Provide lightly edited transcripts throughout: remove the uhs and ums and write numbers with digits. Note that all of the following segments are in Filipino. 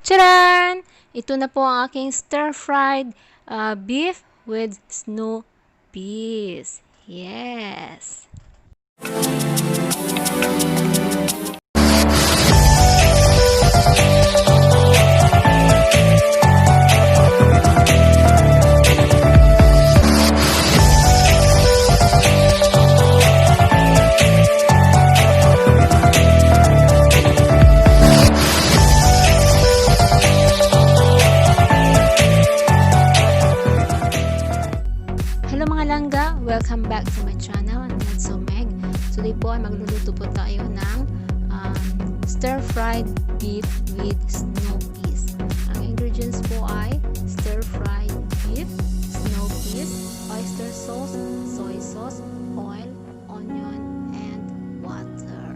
Tcharan! Ito na po ang aking stir-fried beef with snow peas. Yes! Hello mga langga! Welcome back to my channel, NeajZomeg. Today po ay magluluto po tayo ng stir-fried beef with snow peas. Ang ingredients po ay stir-fried beef, snow peas, oyster sauce, soy sauce, oil, onion, and water.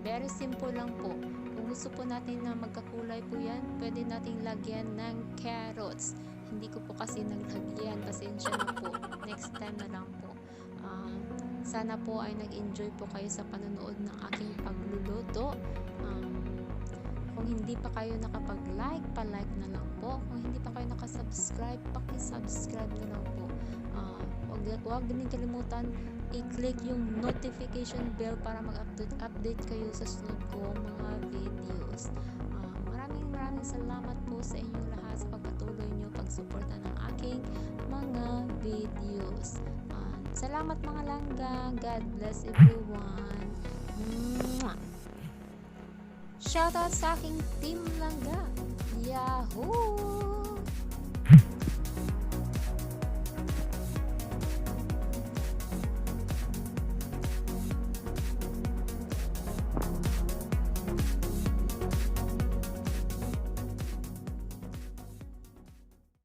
Very simple lang po. Kung gusto po natin na magkakulay po yan, pwede nating lagyan ng carrots. Hindi ko po kasi naglagyan. Pasensya na po. Next time na lang po. Sana po ay nag-enjoy po kayo sa panonood ng aking pagluluto. Kung hindi pa kayo nakapag-like, pa-like na lang po. Kung hindi pa kayo nakasubscribe, paki-subscribe na lang po. Huwag din kalimutan i-click yung notification bell para mag-update kayo sa sunod kong mga videos. Maraming salamat po sa inyong lahat sa pagpatuloy nyo pagsuporta ng aking mga videos. Salamat mga langga. God bless everyone. Shoutout sa aking team langga. Yahoo!